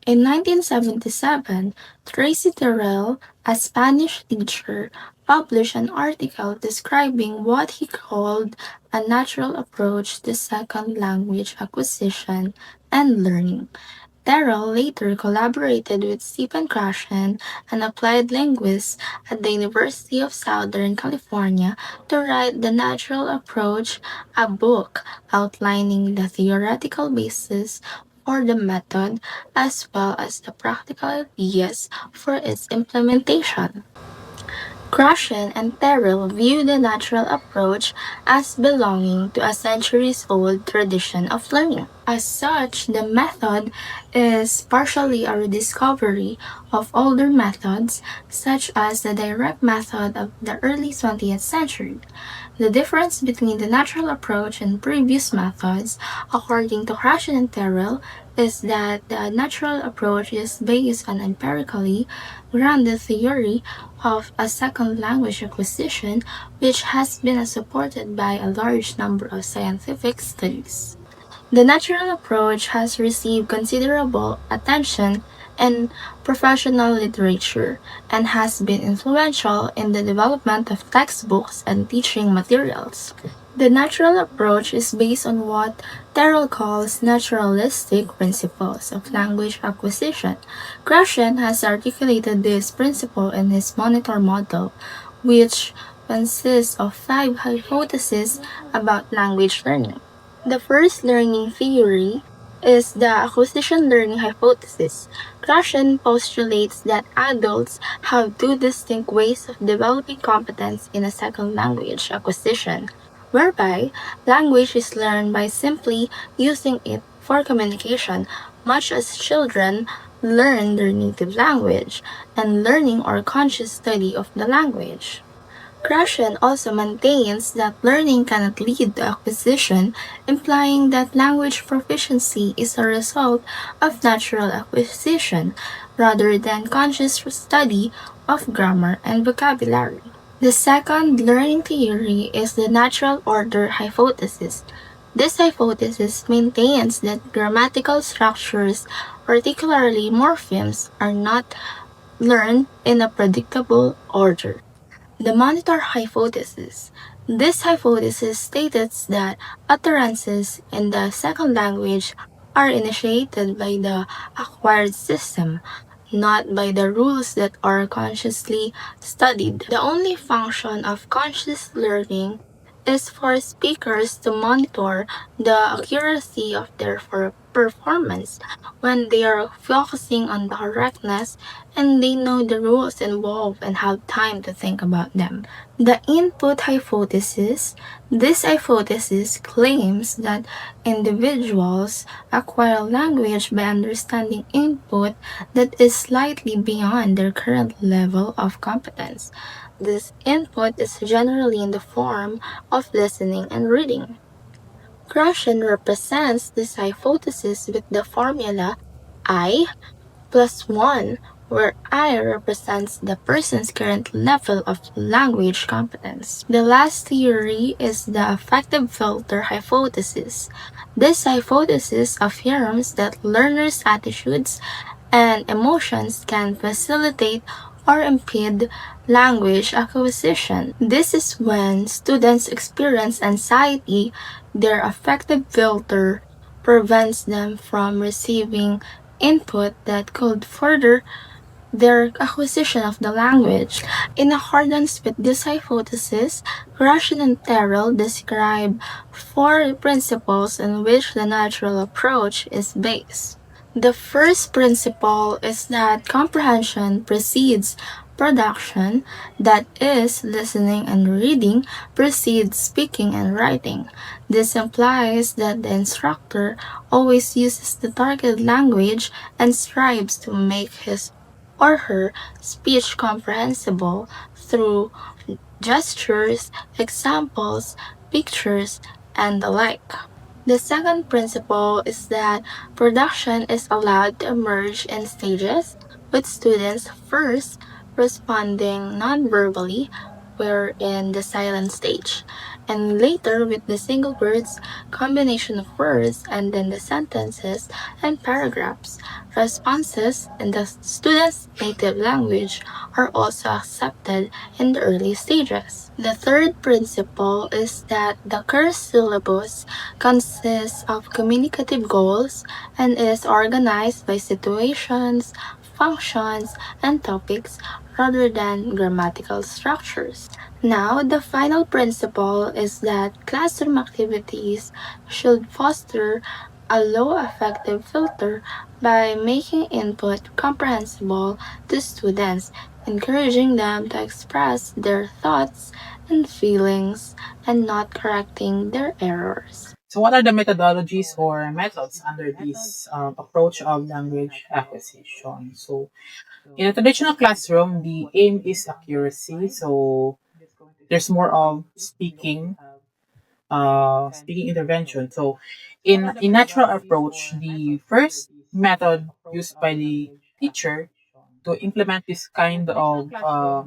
In 1977, Tracy Terrell, a Spanish teacher, published an article describing what he called a natural approach to second language acquisition and learning. Terrell later collaborated with Stephen Krashen, an applied linguist at the University of Southern California, to write The Natural Approach, a book outlining the theoretical basis for the method as well as the practical ideas for its implementation. Krashen and Terrell view the natural approach as belonging to a centuries-old tradition of learning. As such, the method is partially a rediscovery of older methods, such as the direct method of the early 20th century. The difference between the natural approach and previous methods, according to Krashen and Terrell, is that the natural approach is based on empirically grounded theory of a second language acquisition, which has been supported by a large number of scientific studies. The natural approach has received considerable attention in professional literature and has been influential in the development of textbooks and teaching materials. The natural approach is based on what Terrell calls naturalistic principles of language acquisition. Gratian has articulated this principle in his monitor model, which consists of 5 hypotheses about language learning. The first learning theory is the acquisition learning hypothesis. Gratian postulates that adults have two distinct ways of developing competence in a second language acquisition, whereby language is learned by simply using it for communication, much as children learn their native language, and learning or conscious study of the language. Krashen also maintains that learning cannot lead to acquisition, implying that language proficiency is a result of natural acquisition rather than conscious study of grammar and vocabulary. The second learning theory is the natural order hypothesis. This hypothesis maintains that grammatical structures, particularly morphemes, are not learned in a predictable order. The monitor hypothesis. This hypothesis states that utterances in the second language are initiated by the acquired system, not by the rules that are consciously studied. The only function of conscious learning is for speakers to monitor the accuracy of their performance when they are focusing on the correctness and they know the rules involved and have time to think about them. The input hypothesis. This hypothesis claims that individuals acquire language by understanding input that is slightly beyond their current level of competence. This input is generally in the form of listening and reading. Krashen represents this hypothesis with the formula I plus 1, where I represents the person's current level of language competence. The last theory is the affective filter hypothesis. This hypothesis affirms that learners' attitudes and emotions can facilitate or impede language acquisition. This is when students experience anxiety, their affective filter prevents them from receiving input that could further their acquisition of the language. In accordance with this hypothesis, Russian and Terrell describe 4 principles on which the natural approach is based. The first principle is that comprehension precedes production, that is, listening and reading precedes speaking and writing. This implies that the instructor always uses the target language and strives to make his or her speech comprehensible through gestures, examples, pictures, and the like. The second principle is that production is allowed to emerge in stages, with students first responding non-verbally, we're in the silent stage, and later with the single words, combination of words, and then the sentences and paragraphs. Responses in the student's native language are also accepted in the early stages. The third principle is that the course syllabus consists of communicative goals and is organized by situations, functions, and topics rather than grammatical structures. Now, the final principle is that classroom activities should foster a low affective filter by making input comprehensible to students, encouraging them to express their thoughts and feelings and not correcting their errors. So, what are the methodologies or methods under this approach of language acquisition? So, in a traditional classroom, the aim is accuracy. So, there's more of speaking intervention. So, in natural approach, the first method used by the teacher to implement this kind of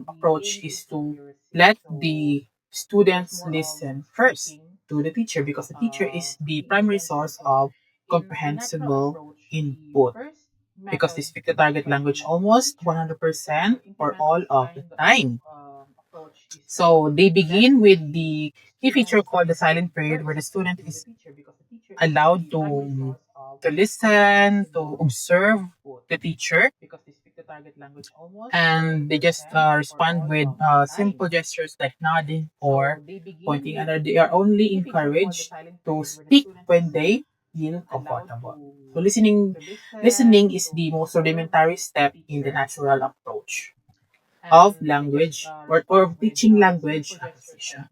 approach is to let the students listen first to the teacher because the teacher is the primary source of comprehensible input because they speak the target language almost 100% or all of the time. So they begin with the key feature called the silent period where the student is allowed to listen, to observe the teacher, and they just respond with simple gestures like nodding or pointing. And they are only encouraged to speak when they feel comfortable. So listening is the most rudimentary step in the natural approach of language or teaching language acquisition.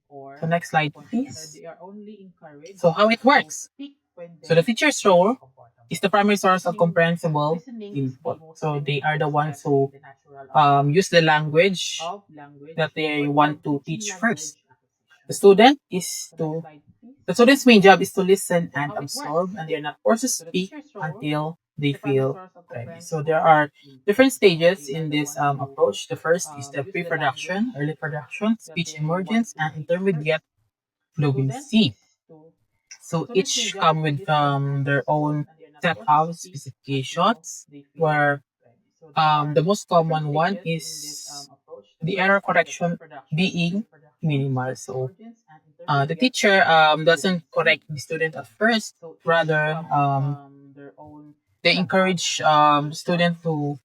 So next slide, please. So how it works. So the teacher's role is the primary source of comprehensible input. So they are the ones who use the language that they want to teach first. The student is to the student's main job is to listen and absorb, and they are not forced to speak until they feel ready. So there are different stages in this approach. The first is the pre-production, early production, speech emergence, and intermediate fluency. So each come with their own set of specifications where the most common one is the error correction being minimal. So the teacher doesn't correct the student at first, rather they encourage the student to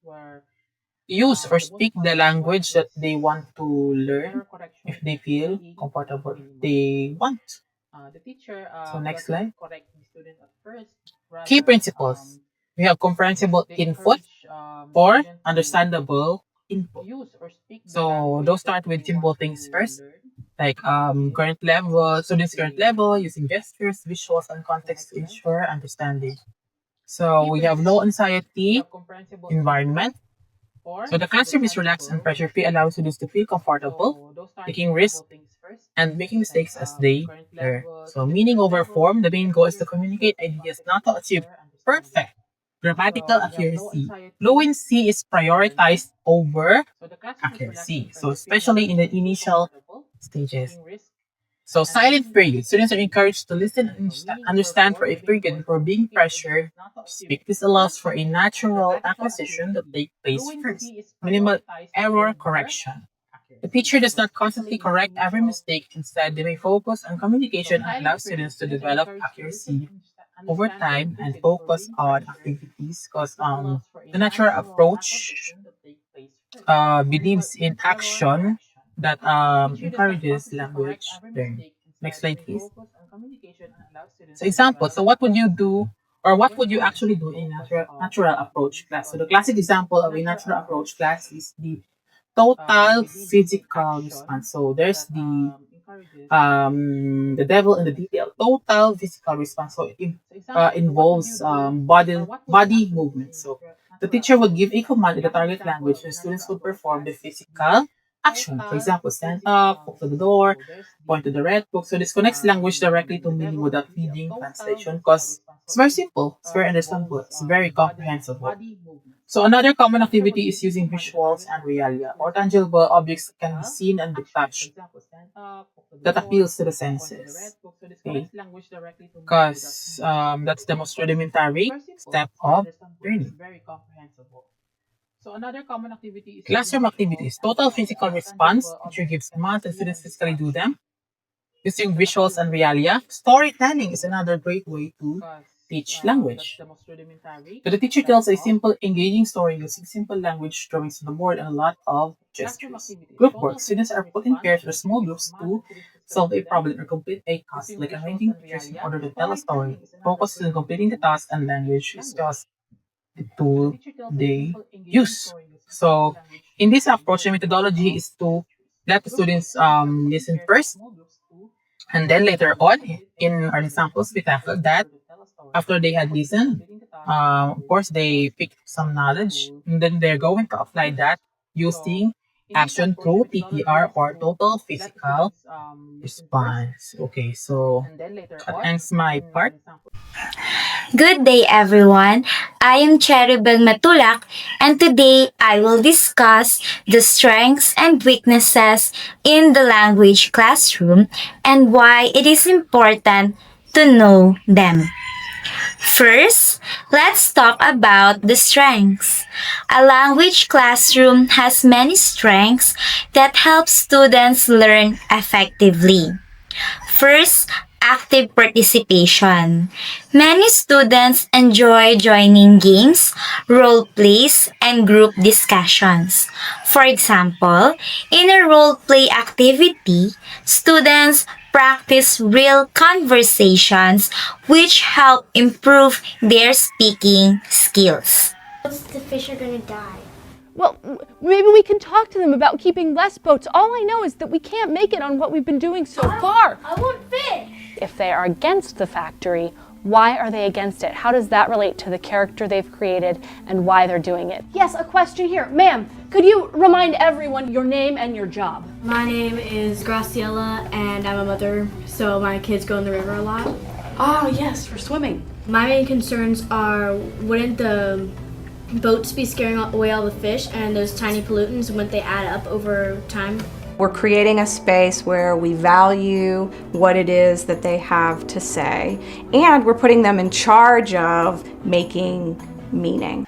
use or speak the language that they want to learn if they feel comfortable, if they want. So next slide. Key principles. We have comprehensible input or understandable input. So those start with simple things first, like current level, students' current level, using gestures, visuals, and context to ensure understanding. So we have low anxiety environment. So the classroom is relaxed and pressure-free, allows students to feel comfortable, taking risks, and making mistakes as they learn. So meaning over form, the main goal is to communicate ideas, not to achieve perfect grammatical accuracy. Fluency is prioritized over accuracy. So especially in the initial stages. So silent period. Students are encouraged to listen and understand for a period before being pressured to speak. This allows for a natural acquisition that takes place first. Minimal error correction. The teacher does not constantly correct every mistake. Instead, they may focus on communication and allow students to develop accuracy over time and focus on activities because the natural approach believes in action that encourages language learning. Next slide, please. So example, so what would you do or what would you actually do in natural approach class? So the classic example of a natural approach class is the total physical response. So there's the devil in the detail. Total physical response. So it involves body movement. So the teacher would give a command in the target language and students would perform the physical action. For example, stand up, walk to the door, point to the red book. So this connects language directly to meaning without needing translation because It's very simple, it's very understandable, it's very comprehensible. So another common activity is using visuals and realia, or tangible objects can be seen and be touched that appeals to the senses. Okay? Because that's the most rudimentary step of learning. Classroom activities. Total physical response. Teacher gives commands and students physically do them. Using visuals and realia. Storytelling is another great way to teach language. So the teacher tells a simple, engaging story using simple language, drawings on the board, and a lot of gestures. Group work. Students are put in pairs or small groups to solve a problem or complete a task, like arranging pictures in order to tell a story. Focus is on completing the task, and language is just the tool they use. So in this approach, the methodology is to let the students listen first, and then later on, in our examples, we tackled that after they had listened, of course, they pick some knowledge, and then they're going to apply that using action through TPR, or total physical response. Okay, so that ends my part. Good day, everyone. I am Cheriebell Matulac, and today I will discuss the strengths and weaknesses in the language classroom and why it is important to know them. First, let's talk about the strengths. A language classroom has many strengths that help students learn effectively. First, active participation. Many students enjoy joining games, role plays, and group discussions. For example, in a role play activity, students practice real conversations which help improve their speaking skills. The fish are gonna die. Well, maybe we can talk to them about keeping less boats. All I know is that we can't make it on what we've been doing so far. I want fish. If they are against the factory, why are they against it? How does that relate to the character they've created and why they're doing it? Yes, a question here. Ma'am, could you remind everyone your name and your job? My name is Graciela and I'm a mother, so my kids go in the river a lot. Oh, yes, for swimming. My main concerns are, wouldn't the boats be scaring away all the fish, and those tiny pollutants, wouldn't they add up over time? We're creating a space where we value what it is that they have to say, and we're putting them in charge of making meaning.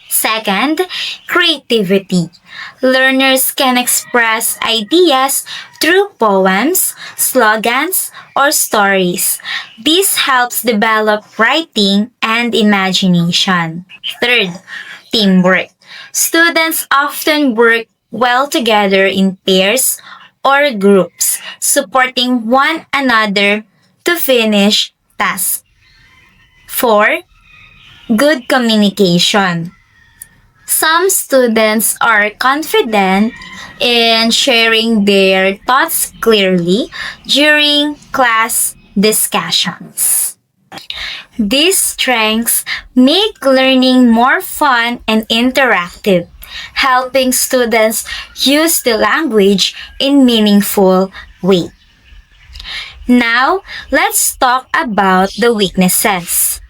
Second, creativity. Learners can express ideas through poems, slogans, or stories. This helps develop writing and imagination. Third, teamwork. Students often work well together in pairs or groups, supporting one another to finish tasks. 4. Good communication. Some students are confident in sharing their thoughts clearly during class discussions. These strengths make learning more fun and interactive, helping students use the language in meaningful ways. Now, let's talk about the weaknesses.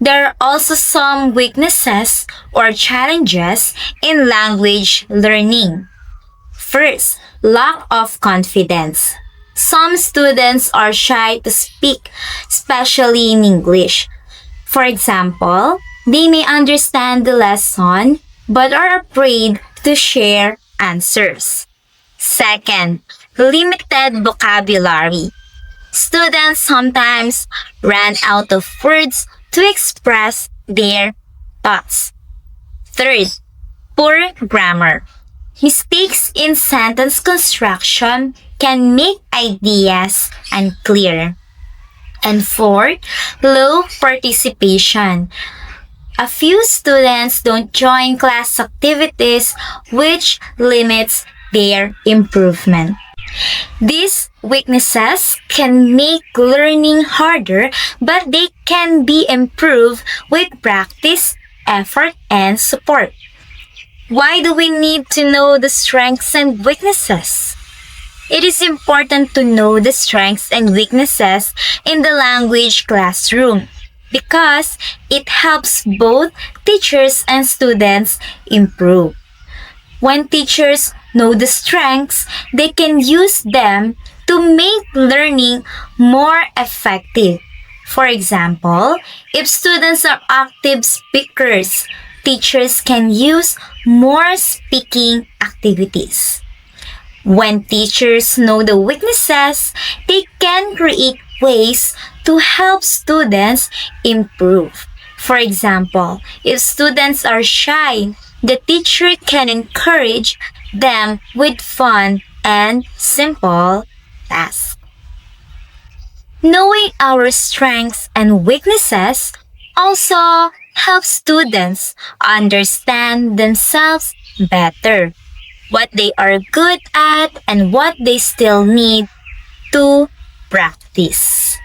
There are also some weaknesses or challenges in language learning. First, lack of confidence. Some students are shy to speak, especially in English. For example, they may understand the lesson but are afraid to share answers. Second, limited vocabulary. Students sometimes run out of words to express their thoughts. Third, poor grammar. Mistakes in sentence construction can make ideas unclear. And fourth, low participation. A few students don't join class activities, which limits their improvement. These weaknesses can make learning harder, but they can be improved with practice, effort, and support. Why do we need to know the strengths and weaknesses? It is important to know the strengths and weaknesses in the language classroom because it helps both teachers and students improve. When teachers know the strengths, they can use them to make learning more effective. For example, if students are active speakers, teachers can use more speaking activities. When teachers know the weaknesses, they can create ways to help students improve. For example, if students are shy, the teacher can encourage them with fun and simple tasks. Knowing our strengths and weaknesses also helps students understand themselves better, what they are good at and what they still need to practice.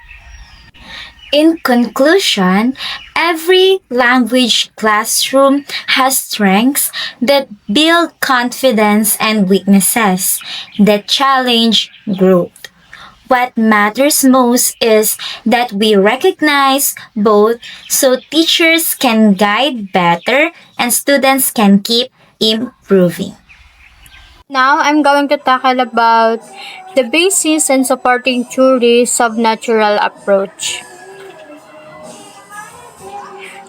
In conclusion, every language classroom has strengths that build confidence and weaknesses that challenge growth. What matters most is that we recognize both so teachers can guide better and students can keep improving. Now I'm going to tackle about the basis and supporting theories of natural approach.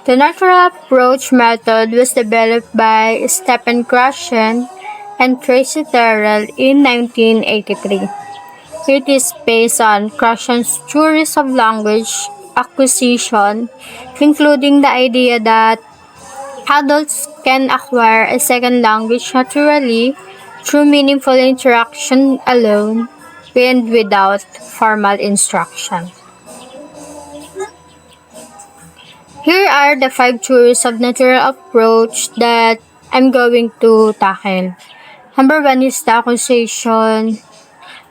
The natural approach method was developed by Stephen Krashen and Tracy Terrell in 1983. It is based on Krashen's theories of language acquisition, including the idea that adults can acquire a second language naturally through meaningful interaction alone and without formal instruction. Here are the 5 theories of natural approach that I'm going to tackle. Number 1 is the acquisition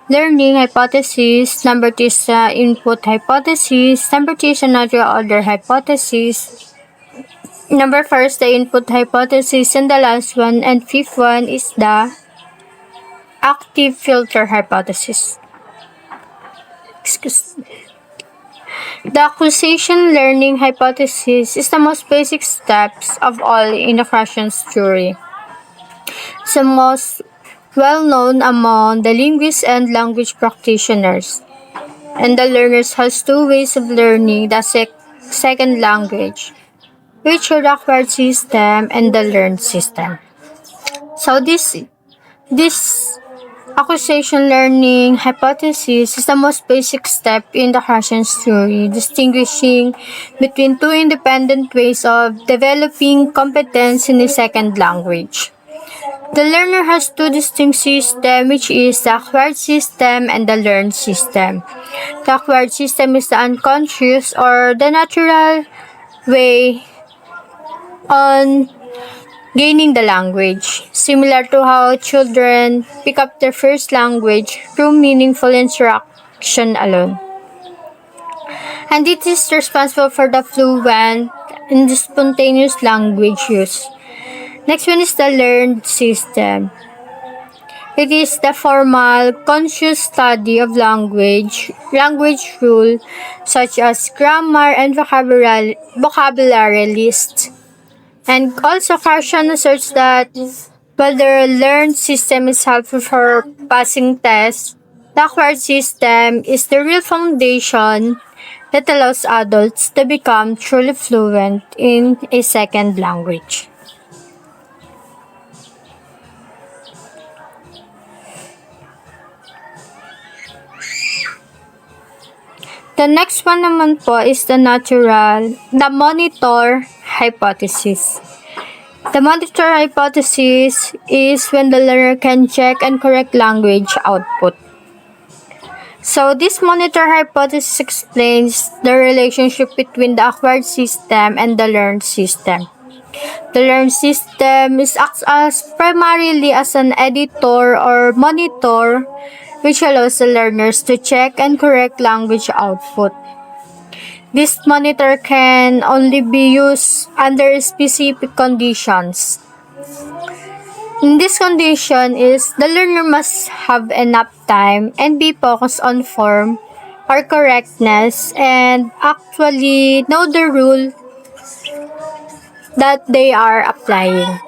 learning hypothesis. Number 2 is the input hypothesis. Number 3 is the natural order hypothesis. Number 4 is the input hypothesis. And the last one and fifth one is the active filter hypothesis. Excuse me. The acquisition learning hypothesis is the most basic steps of all in the Krashen's theory. It's the most well known among the linguists and language practitioners. And the learners has 2 ways of learning the second language, which are the acquired system and the learned system. So this acquisition learning hypothesis is the most basic step in the Krashen's theory, distinguishing between 2 independent ways of developing competence in a second language. The learner has 2 distinct systems, which is the acquired system and the learned system. The acquired system is the unconscious or the natural way on gaining the language, similar to how children pick up their first language through meaningful instruction alone. And it is responsible for the fluent and the spontaneous language use. Next one is the learned system. It is the formal, conscious study of language rule such as grammar and vocabulary lists. And also, Krashen asserts that while the learned system is helpful for passing tests, the acquired system is the real foundation that allows adults to become truly fluent in a second language. The next one naman po is the monitor hypothesis. The monitor hypothesis is when the learner can check and correct language output. So this monitor hypothesis explains the relationship between the acquired system and the learned system. The learned system acts as primarily as an editor or monitor, which allows the learners to check and correct language output. This monitor can only be used under specific conditions. In this condition is the learner must have enough time and be focused on form or correctness and actually know the rule that they are applying.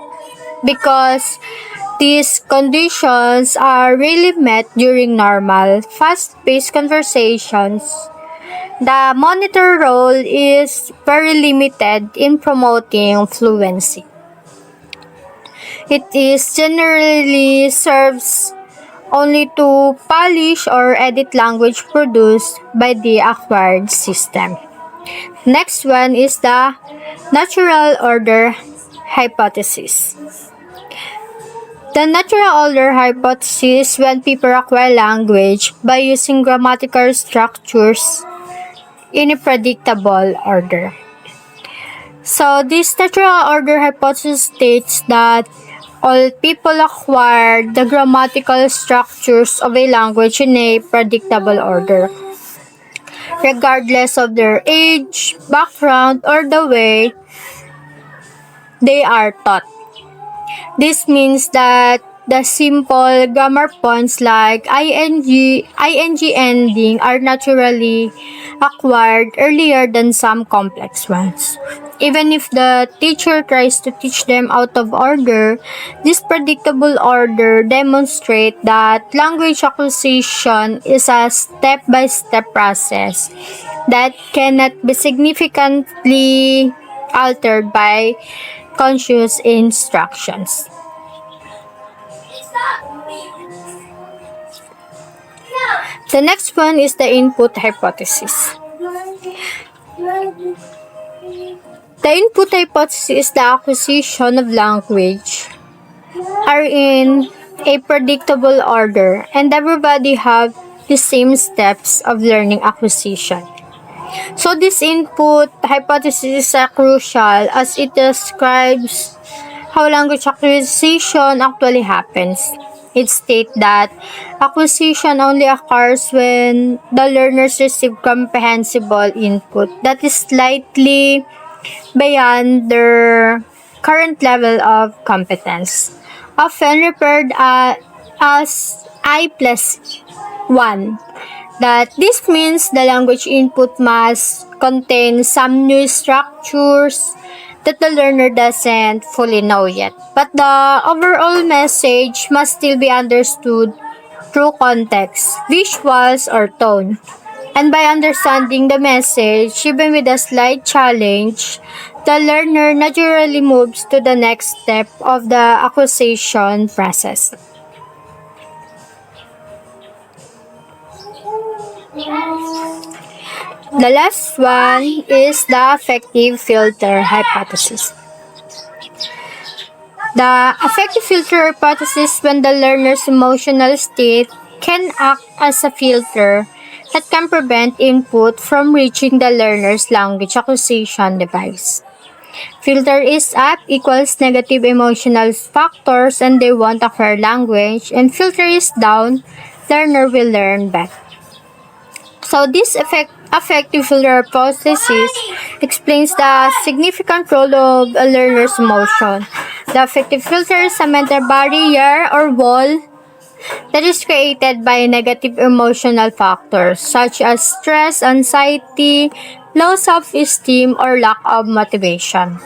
Because these conditions are really met during normal, fast-paced conversations. The monitor role is very limited in promoting fluency. It is generally serves only to polish or edit language produced by the acquired system. Next one is the natural order hypothesis. The natural order hypothesis when people acquire language by using grammatical structures in a predictable order. So this natural order hypothesis states that all people acquire the grammatical structures of a language in a predictable order, regardless of their age, background, or the way they are taught. This means that the simple grammar points like ing ending are naturally acquired earlier than some complex ones. Even if the teacher tries to teach them out of order, this predictable order demonstrates that language acquisition is a step-by-step process that cannot be significantly altered by conscious instructions. The next one is the input hypothesis. The input hypothesis is the acquisition of language are in a predictable order and everybody have the same steps of learning acquisition. So this input hypothesis is crucial as it describes how language acquisition actually happens. It states that acquisition only occurs when the learners receive comprehensible input that is slightly beyond their current level of competence, often referred as I plus 1. That this means the language input must contain some new structures that the learner doesn't fully know yet. But the overall message must still be understood through context, visuals, or tone. And by understanding the message, even with a slight challenge, the learner naturally moves to the next step of the acquisition process. The last one is the affective filter hypothesis. The affective filter hypothesis when the learner's emotional state can act as a filter that can prevent input from reaching the learner's language acquisition device. Filter is up equals negative emotional factors and they won't acquire language, and filter is down, learner will learn better. So this affective filter hypothesis explains the significant role of a learner's emotion. The affective filter is a mental barrier or wall that is created by negative emotional factors such as stress, anxiety, low self-esteem, or lack of motivation.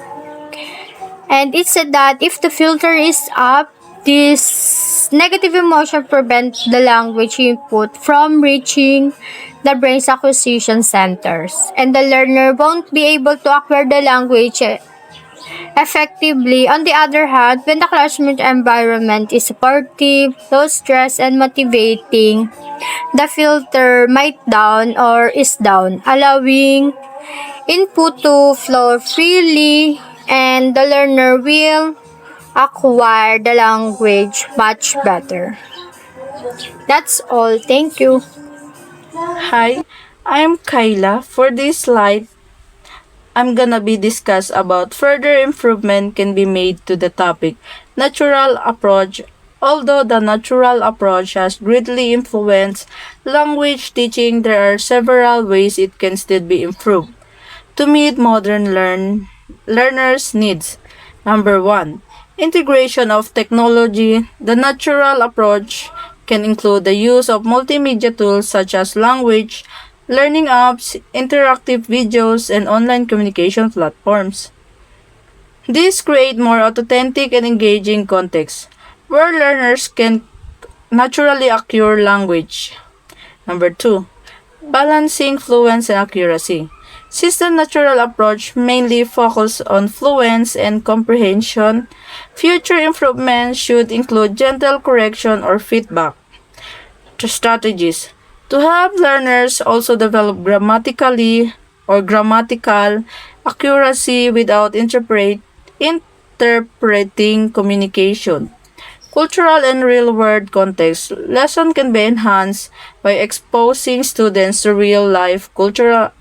And it said that if the filter is up, this negative emotion prevents the language input from reaching the brain's acquisition centers, and the learner won't be able to acquire the language effectively. On the other hand, when the classroom environment is supportive, low stress, and motivating, the filter might down or is down, allowing input to flow freely, and the learner will acquire the language much better. That's all. Thank you. Hi, I'm Kaila. For this slide, I'm gonna be discuss about further improvement can be made to the topic natural approach. Although the natural approach has greatly influenced language teaching, there are several ways it can still be improved to meet modern learners' needs. Number one, integration of technology. The natural approach can include the use of multimedia tools such as language learning apps, interactive videos, and online communication platforms. These create more authentic and engaging contexts where learners can naturally acquire language. Number 2. Balancing fluency and accuracy. Since the natural approach mainly focuses on fluency and comprehension, future improvements should include gentle correction or feedback strategies to help learners also develop grammatical accuracy without interpreting communication. Cultural and real-world context. Lesson can be enhanced by exposing students to real-life cultural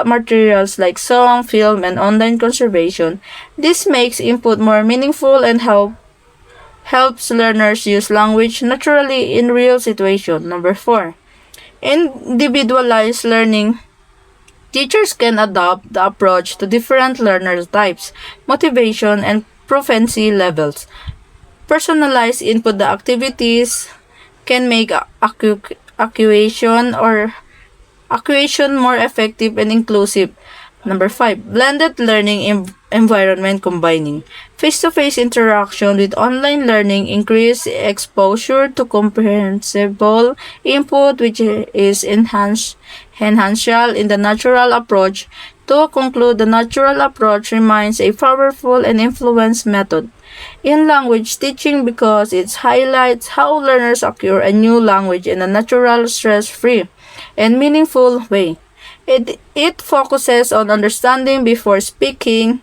materials like song, film, and online conservation. This makes input more meaningful and helps learners use language naturally in real situations. Number 4. Individualized learning. Teachers can adopt the approach to different learner types, motivation, and proficiency levels. Personalized input the activities can make acquisition more effective and inclusive. Number 5. Blended learning environment combining face-to-face interaction with online learning increase exposure to comprehensible input which is enhanced in the natural approach. To conclude, the natural approach remains a powerful and influence method in language teaching because it highlights how learners acquire a new language in a natural, stress-free, and meaningful way. It focuses on understanding before speaking,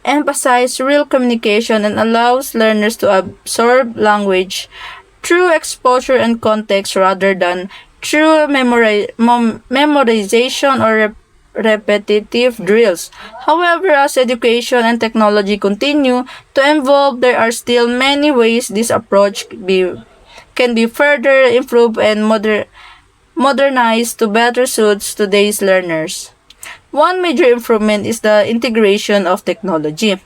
emphasizes real communication, and allows learners to absorb language through exposure and context rather than through memorization or repetitive drills. However, as education and technology continue to evolve, there are still many ways this approach can be further improved and modernized to better suit today's learners. One major improvement is the integration of technology.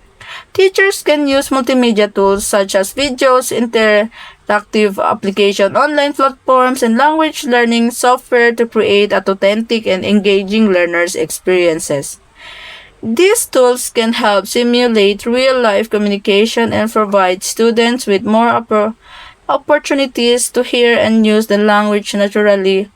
Teachers can use multimedia tools such as videos, interactive application, online platforms, and language learning software to create authentic and engaging learners' experiences. These tools can help simulate real-life communication and provide students with more opportunities to hear and use the language naturally